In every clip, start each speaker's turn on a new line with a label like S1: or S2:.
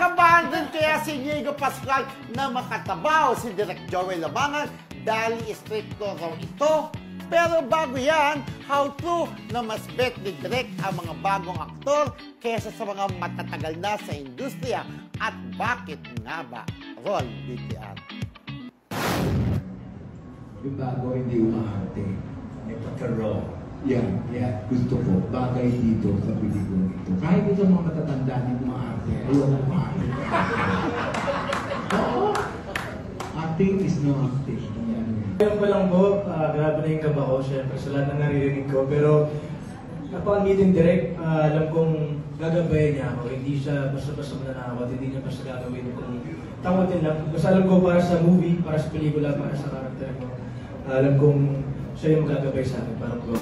S1: Kinakabahan din kaya si Inigo Pascual na makatabaw si Direk Joey Lamangan dahil istrikto raw ito. Pero bago yan, how true na mas bet ni Direk ang mga bagong aktor kesa sa mga matatagal na sa industriya at bakit nga ba? Roll, BTR.
S2: Yung bago hindi umahante.
S3: May pagka-raw.
S2: Yan, gusto ko. Bagay dito sa pelikulang ito. Kahit ito mga matatanda na umahante, ayaw na umahante. Oo. Acting is no acting.
S4: Ngayon pa lang po, grabe na yung kaba ko, syempre, sa lahat na naririnig ko. Pero, napaka-meeting direct, alam kong gagabayan niya ako. Hindi siya basta-basta mananawat, hindi niya basta gagawin kung tawatin lang. Basta alam ko para sa movie, para sa pelikula, para sa karakter ko. Alam kong siya yung magagabay sa akin, parang ko.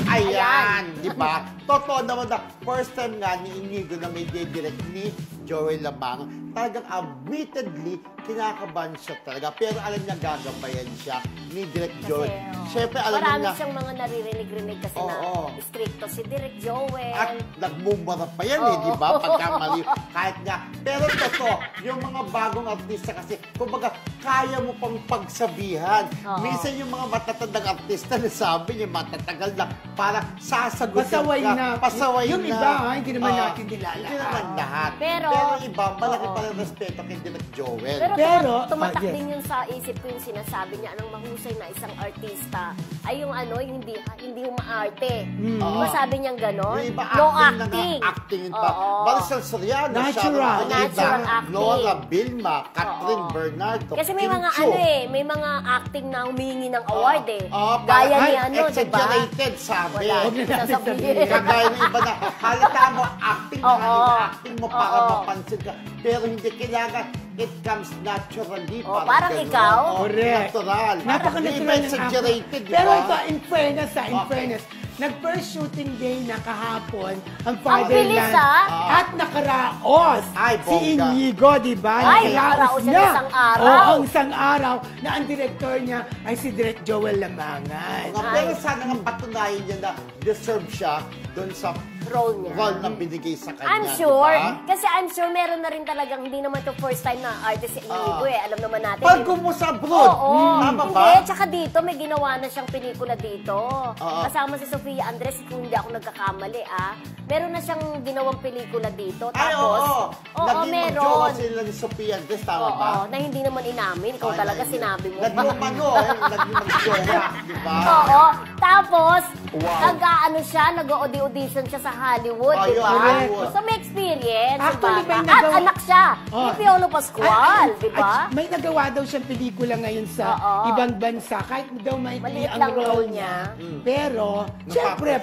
S1: Ayan, di ba? Totoo naman na first time nga ni Inigo na may direct ni Joey Lamangan. Talagang admittedly, kinakabahan siya talaga. Pero alam niya gagabayan siya ni Direk Joey. Siyempre, alam niya
S5: marami siyang mga naririnig-rinig kasi na stricto si Direk Joey.
S1: At nagmumura pa yan di ba? Pagkamali. Kahit nga. Pero totoo, yung mga bagong artista kasi, kumbaga, kaya mo pang pagsabihan. Minsan yung mga matatandang artista na sabi niya, matatagal na, para sasagutin
S6: pasaway
S1: ka.
S6: na.
S1: Pasaway
S6: yung
S1: na.
S6: Yung iba, hindi naman natin nilalahat.
S1: Hindi naman lahat.
S5: Pero
S1: iba, malaki pa rin respeto kay Direk Joel.
S5: Pero tumatak din yun sa isip ko yung sinasabi niya, anong mahusay na isang artista ay yung yung hindi umaarte. Diba sabi niyang gano'n?
S1: Yung iba
S5: no
S1: acting. Acting pa. Marisol Soriano,
S6: natural
S5: acting.
S1: Nora Bilma, Catherine Bernardo,
S5: kasi may mga may mga acting na humingi ng award
S1: Gaya
S5: ni diba?
S1: Exaggerated, sabi.
S5: Sasabihin.
S1: Kagaya ng iba na, halata mo, acting mo para mapansin ka. Pero hindi kailangan, it comes naturally.
S5: Parang ikaw.
S6: Correct.
S1: Natural.
S6: Napaka-natural ng
S1: exaggerated, di ba?
S6: Pero ito, in fairness, nag-first shooting day na kahapon ang Fatherland at nakaraos si Inigo, di ba?
S5: Nakaraos siya isang araw.
S6: Oo, isang araw na ang director niya ay si Direk Joel Lamangan.
S1: Pero sana nga patunayan niya na deserve siya doon sa
S5: role
S1: na binigay sa kanya.
S5: I'm sure.
S1: Diba?
S5: Kasi I'm sure meron na rin talagang hindi naman to first time na artist si Inigo Alam naman natin.
S1: Pag sa abroad. Tama ba?
S5: Hindi, tsaka dito may ginawa na siyang pelikula dito. Kasama si Sofia Andres, kung hindi ako nagkakamali Meron na siyang ginawang pelikula dito. Tapos, meron.
S1: Sila ni Sofia Andres, tama ba?
S5: Na hindi naman inamin. Ikaw talaga sinabi mo.
S1: Nag-jowa, di ba?
S5: Oo. Tapos, nag-audition siya sa Hollywood, di ba? So, may experience.
S6: Actually,
S5: diba? At anak siya. Ni Piolo Pascual, di ba?
S6: May nagawa daw siyang pelikula ngayon sa ibang bansa. Kahit daw maikli ang role niya. Pero, syempre,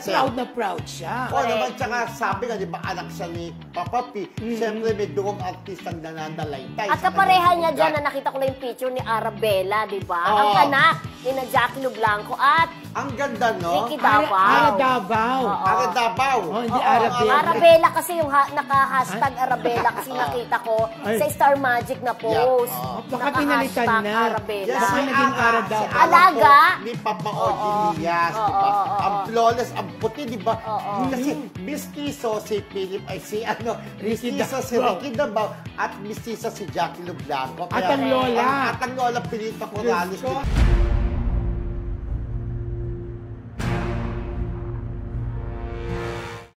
S6: proud siya.
S1: Naman, tsaka sabi nga, di ba, anak siya ni Papa P. Syempre, may duwang artistang nananalaytay.
S5: At kapareha niya dyan na nakita ko na yung picture ni Arabella, di ba? Ang anak ni Jackie Lublanco at
S1: ang ganda, no?
S5: Ricky Davao.
S1: Davao.
S6: Hindi Arabella.
S5: Arabella kasi yung naka-hashtag Arabella kasi nakita ko sa Star Magic na post.
S6: Baka pinalitan na.
S5: Arabella.
S6: Baka naging Arabella.
S5: Alaga.
S1: Ni Papa Ordilias, di ba? Ang flawless, ang puti, di ba? Kasi mistiso si Philip, mistiso si Ricky Davao at mistiso si Jackie Lublanco.
S6: At ang lola.
S1: At ang lola Pilita Corrales.